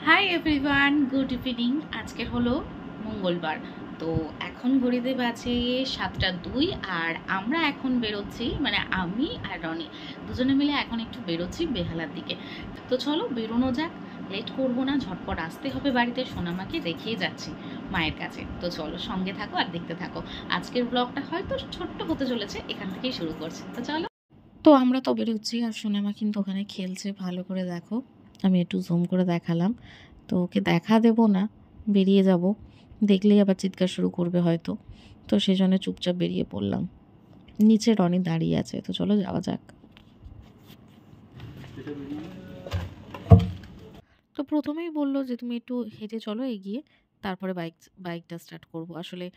Hi everyone, good evening. আজকের হলো মঙ্গলবার। তো এখন ঘড়িতে বাজে 7টা 2 আর আমরা এখন বেরোচ্ছি, মানে আমি আর রনি দুজনে মিলে এখন একটু বেরোচ্ছি বেহালার দিকে। তো চলো বেরোনো যাক, লেট করবো না, ঝটপট আসতে হবে বাড়িতে। সোনামাকে রেখেই যাচ্ছি মায়ের কাছে। তো চলো সঙ্গে থাকো আর দেখতে থাকো। আজকের ব্লগটা হয়তো ছোট্ট হতে চলেছে, এখান থেকেই শুরু করছি। তো চলো। তো আমরা তো বেরোচ্ছি আর সোনামা কিন্তু ওখানে খেলছে, ভালো করে দেখো। আমি একটু জুম করে দেখালাম। তো ওকে দেখা দেবো না, বেরিয়ে যাব, দেখলেই আবার চিৎকার শুরু করবে হয়তো। তো সেই জন্য চুপচাপ বেরিয়ে পড়লাম। নিচে রনি দাঁড়িয়ে আছে, তো চলো যাওয়া যাক। তো প্রথমেই বললো যে তুমি একটু হেঁটে চলো এগিয়ে, তারপরে বাইকটা স্টার্ট করব। আসলে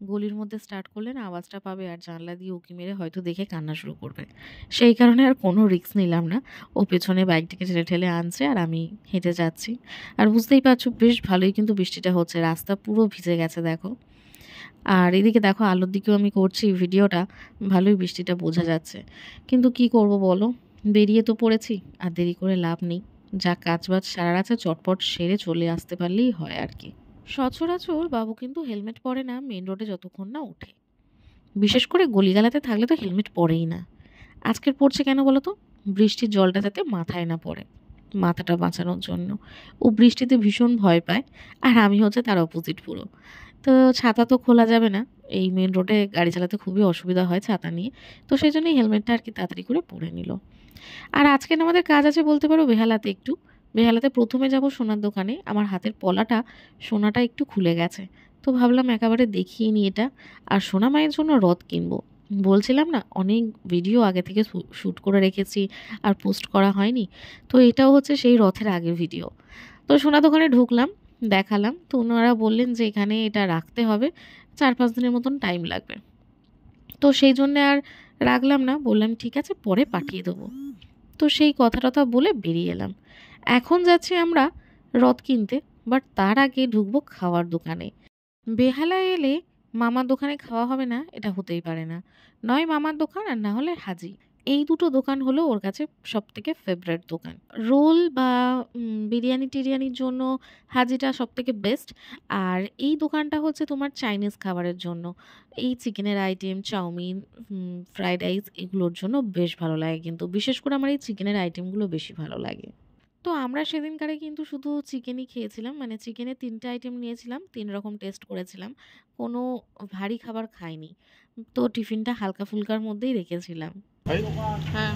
গলির মধ্যে স্টার্ট করলে না আওয়াজটা পাবে আর জানলা দিয়ে উঁকি মেরে হয়তো দেখে কান্না শুরু করবে। সেই কারণে আর কোনো রিস্ক নিলাম না। ও পেছনে বাইকটাকে ঠেলে ঠেলে আনছে আর আমি হেঁটে যাচ্ছি। আর বুঝতেই পারছো বেশ ভালোই কিন্তু বৃষ্টিটা হচ্ছে, রাস্তা পুরো ভিজে গেছে দেখো। আর এদিকে দেখো আলোর দিকেও আমি করছি ভিডিওটা, ভালোই বৃষ্টিটা বোঝা যাচ্ছে। কিন্তু কি করব বলো, বেরিয়ে তো পড়েছি, আর দেরি করে লাভ নেই। যা কাজবাজ সারার আছে চটপট সেরে চলে আসতে পারলেই হয় আর কি। সচরাচর বাবু কিন্তু হেলমেট পরে না মেন রোডে যতক্ষণ না ওঠে, বিশেষ করে গলিগালাতে থাকলে তো হেলমেট পরেই না। আজকের পড়ছে কেন বলো তো? বৃষ্টির জলটা যাতে মাথায় না পড়ে, মাথাটা বাঁচানোর জন্য। ও বৃষ্টিতে ভীষণ ভয় পায়, আর আমি হচ্ছে তার অপোজিট পুরো। তো ছাতা তো খোলা যাবে না, এই মেন রোডে গাড়ি চালাতে খুবই অসুবিধা হয় ছাতা নিয়ে। তো সেই জন্যই হেলমেটটা আর কি তাড়াতাড়ি করে পরে নিল। আর আজকে আমাদের কাজ আছে বলতে পারো বেহালাতে একটু। বেহালাতে প্রথমে যাব সোনার দোকানে, আমার হাতের পলাটা সোনাটা একটু খুলে গেছে। তো ভাবলাম একেবারে দেখিয়ে নিই এটা। আর সোনা মায়ের জন্য রথ কিনবো। বলছিলাম না অনেক ভিডিও আগে থেকে শ্যুট করে রেখেছি আর পোস্ট করা হয়নি। তো এটাও হচ্ছে সেই রথের আগের ভিডিও। তো সোনা দোকানে ঢুকলাম, দেখালাম। তো ওনারা বললেন যে এখানে এটা রাখতে হবে, 4-5 দিনের মতন টাইম লাগবে। তো সেই জন্যে আর রাখলাম না, বললাম ঠিক আছে পরে পাঠিয়ে দেবো। তো সেই কথা বলে বেরিয়ে এলাম। এখন যাচ্ছি আমরা রথ কিনতে, বাট তার আগে ঢুকবো খাওয়ার দোকানে। বেহালায় এলে মামার দোকানে খাওয়া হবে না এটা হতেই পারে না। নয় মামার দোকান আর না হলে হাজি, এই দুটো দোকান হলো ওর কাছে সব থেকে ফেভারিট দোকান। রোল বা বিরিয়ানি টিরিয়ানির জন্য হাজিটা সব থেকে বেস্ট। আর এই দোকানটা হচ্ছে তোমার চাইনিজ খাবারের জন্য, এই চিকেনের আইটেম, চাউমিন, ফ্রাইড রাইস এগুলোর জন্য বেশ ভালো লাগে। কিন্তু বিশেষ করে আমার এই চিকেনের আইটেমগুলো বেশি ভালো লাগে। তো আমরা সেদিনকারে কিন্তু শুধু চিকেনই খেয়েছিলাম, মানে চিকেনের 3টে আইটেম নিয়েছিলাম, 3 রকম টেস্ট করেছিলাম, কোনো ভারী খাবার খাইনি। তো টিফিনটা হালকা ফুলকার মধ্যেই রেখেছিলাম। হ্যাঁ,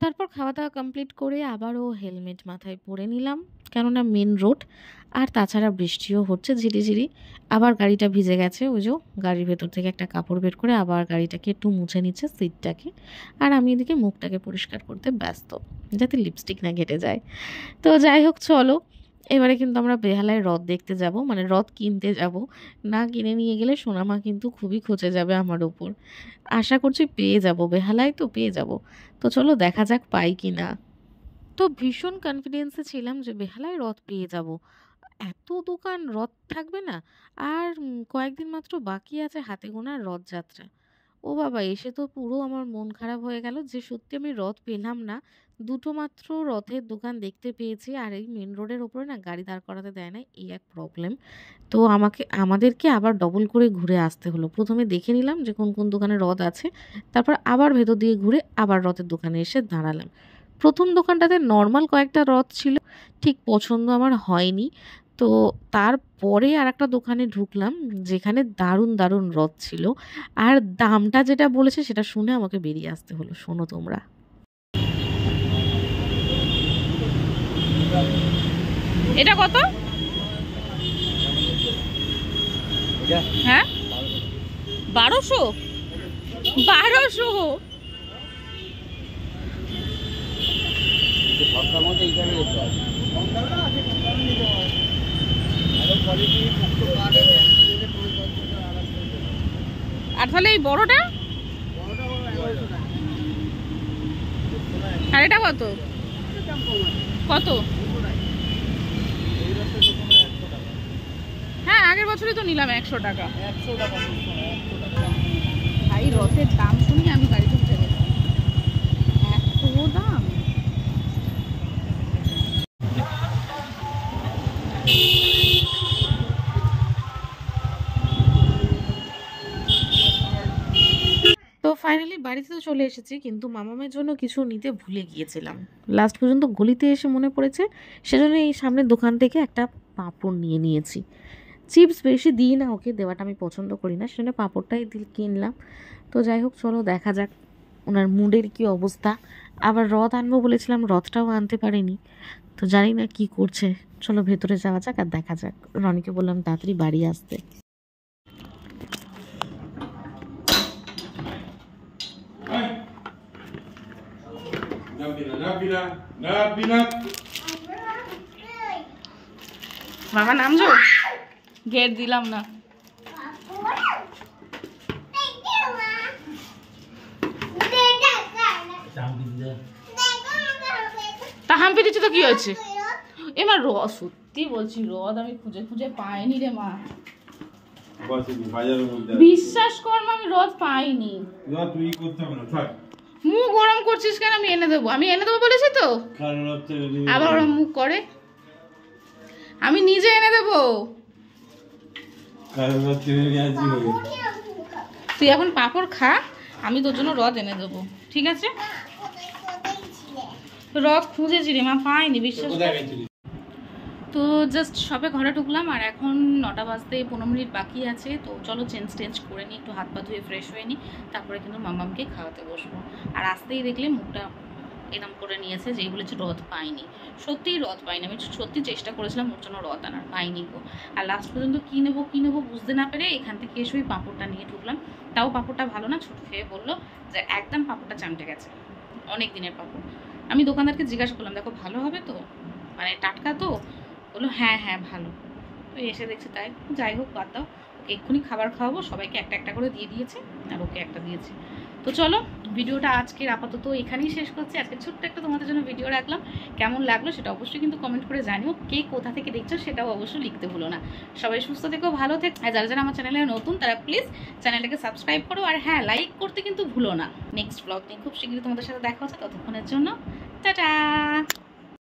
তারপর খাওয়া দাওয়া কমপ্লিট করে আবারও হেলমেট মাথায় পরে নিলাম, কেননা মেন রোড। আর তাছাড়া বৃষ্টিও হচ্ছে ঝিরিঝিরি। আবার গাড়িটা ভিজে গেছে, ওই যে গাড়ির ভেতর থেকে একটা কাপড় বের করে আবার গাড়িটাকে একটু মুছে নিচ্ছে সিটটাকে। আর আমি এদিকে মুখটাকে পরিষ্কার করতে ব্যস্ত, যাতে লিপস্টিক না ঘেটে যায়। তো যাই হোক চলো, এবারে কিন্তু আমরা বেহালায় রথ দেখতে যাব, মানে রথ কিনতে যাব। না কিনে নিয়ে গেলে সোনামা কিন্তু খুবই খচে যাবে আমার ওপর। আশা করছি পেয়ে যাব, বেহালায় তো পেয়ে যাব। তো চলো দেখা যাক পাই কি না। তো ভীষণ কনফিডেন্সে ছিলাম যে বেহালায় রথ পেয়ে যাব, এত দোকান রথ থাকবে না। আর কয়েকদিন মাত্র বাকি আছে হাতে গোনার রথযাত্রা। ও বাবা, এসে তো পুরো আমার মন খারাপ হয়ে গেল যে সত্যি আমি রথ পেলাম না। দুটো মাত্র রথের দোকান দেখতে পেয়েছি, আর এই মেন রোডের ওপরে না গাড়ি দাঁড় করাতে দেয় না, এই এক প্রবলেম। তো আমাদেরকে আবার ডবল করে ঘুরে আসতে হলো। প্রথমে দেখে নিলাম যে কোন কোন দোকানে রথ আছে, তারপর আবার ভেতর দিয়ে ঘুরে আবার রথের দোকানে এসে দাঁড়ালাম। প্রথম দোকানটাতে নর্মাল কয়েকটা রথ ছিল, ঠিক পছন্দ আমার হয়নি। তো তারপরে আর একটা দোকানে ঢুকলাম যেখানে দারুণ দারুণ রথ ছিল। আর দামটা যেটা বলেছে সেটা শুনে আমাকে বেরিয়ে আসতে হলো। শোনো তোমরা, এটা কত? হ্যাঁ, 1200। 1200 আর তাহলে এই বড়টা? আর এটা কত? কত? হ্যাঁ, আগের বছরই তো নিলাম 100 টাকা। ভাই রথের দাম শুনি আমি গাড়িতে উঠে গেছি, এত ফাইনালি বাড়িতে তো চলে এসেছি, কিন্তু মামামের জন্য কিছু নিতে ভুলে গিয়েছিলাম। লাস্ট পর্যন্ত গলিতে এসে মনে পড়েছে, সেজন্য এই সামনের দোকান থেকে একটা পাঁপড় নিয়ে নিয়েছি। চিপস বেশি দিই না ওকে, দেওয়াটা আমি পছন্দ করি না, সেজন্য পাঁপড়টাই কিনলাম। তো যাই হোক, চলো দেখা যাক ওনার মুডের কি অবস্থা। আবার রথ আনবো বলেছিলাম, রথটাও আনতে পারিনি। তো জানি না কি করছে, চলো ভেতরে যাওয়া যাক আর দেখা যাক। রনিকে বললাম তাড়াতাড়ি বাড়ি আসতে। মামা নামছো, গেট দিলাম না। তা হাম্পি দিচ্ছি তো কি হয়েছে? এবার রথ, সত্যি বলছি রথ আমি খুঁজে খুঁজে পাইনি রে মা, বিশ্বাস কর মা, আমি রথ পাইনি। মুখ গরম করছিস কেন? আমি এনে দেবো, আমি এনে দেবো বলেছি তো, আবার ওরা মুখ করে। আমি নিজে এনে দেবো, তুই এখন পাঁপড় খা, আমি তোর জন্য রথ এনে দেবো, ঠিক আছে? রথ খুঁজেছি রে মা, পাইনি, বিশ্বাস। তো জাস্ট সবে ঘরে ঢুকলাম আর এখন 9টা বাজতে 15 মিনিট বাকি আছে। তো চলো চেঞ্জ করে নিই, একটু হাত পা ধুয়ে ফ্রেশ হয়ে নিই, তারপরে কিন্তু মামামকে খাওয়াতে বসবো। আর আসতেই দেখলে মুখটা এরম করে নিয়েছে, যেই বলেছে রথ পাইনি। সত্যিই রথ পাইনি, আমি সত্যি চেষ্টা করেছিলাম ওর জন্য রথ আনার, পাইনি গো। আর লাস্ট পর্যন্ত কী নেবো বুঝতে না পেরে এখান থেকে এসে ওই পাঁপড়টা নিয়ে ঢুকলাম। তাও পাঁপড়টা ভালো না, ছোটো খেয়ে বললো যে একদম পাঁপড়টা চামটে গেছে, অনেক দিনের পাঁপড়। আমি দোকানদারকে জিজ্ঞাসা করলাম, দেখো ভালো হবে তো, মানে টাটকা তো? বললো হ্যাঁ হ্যাঁ ভালো। তো এসে দেখছি তাই। যাই হোক, বাদ দাও, ওকে এক্ষুনি খাবার খাওয়াবো। সবাইকে একটা একটা করে দিয়ে দিয়েছে আর ওকে একটা দিয়েছে। তো চলো ভিডিওটা আজকের আপাতত এখানেই শেষ করছি। আজকে ছোট্ট একটা তোমাদের জন্য ভিডিও রাখলাম, কেমন লাগলো সেটা অবশ্যই কিন্তু কমেন্ট করে জানিও। কে কোথা থেকে দেখছো সেটাও অবশ্যই লিখতে ভুলো না। সবাই সুস্থ থেকো, ভালো থেকো। আর যারা যারা আমার চ্যানেলে নতুন তারা প্লিজ চ্যানেলটাকে সাবস্ক্রাইব করো, আর হ্যাঁ লাইক করতে কিন্তু ভুলো না। নেক্সট ব্লগ নিয়ে খুব শীঘ্রই তোমাদের সাথে দেখা হচ্ছে, ততক্ষণের জন্য টাটা।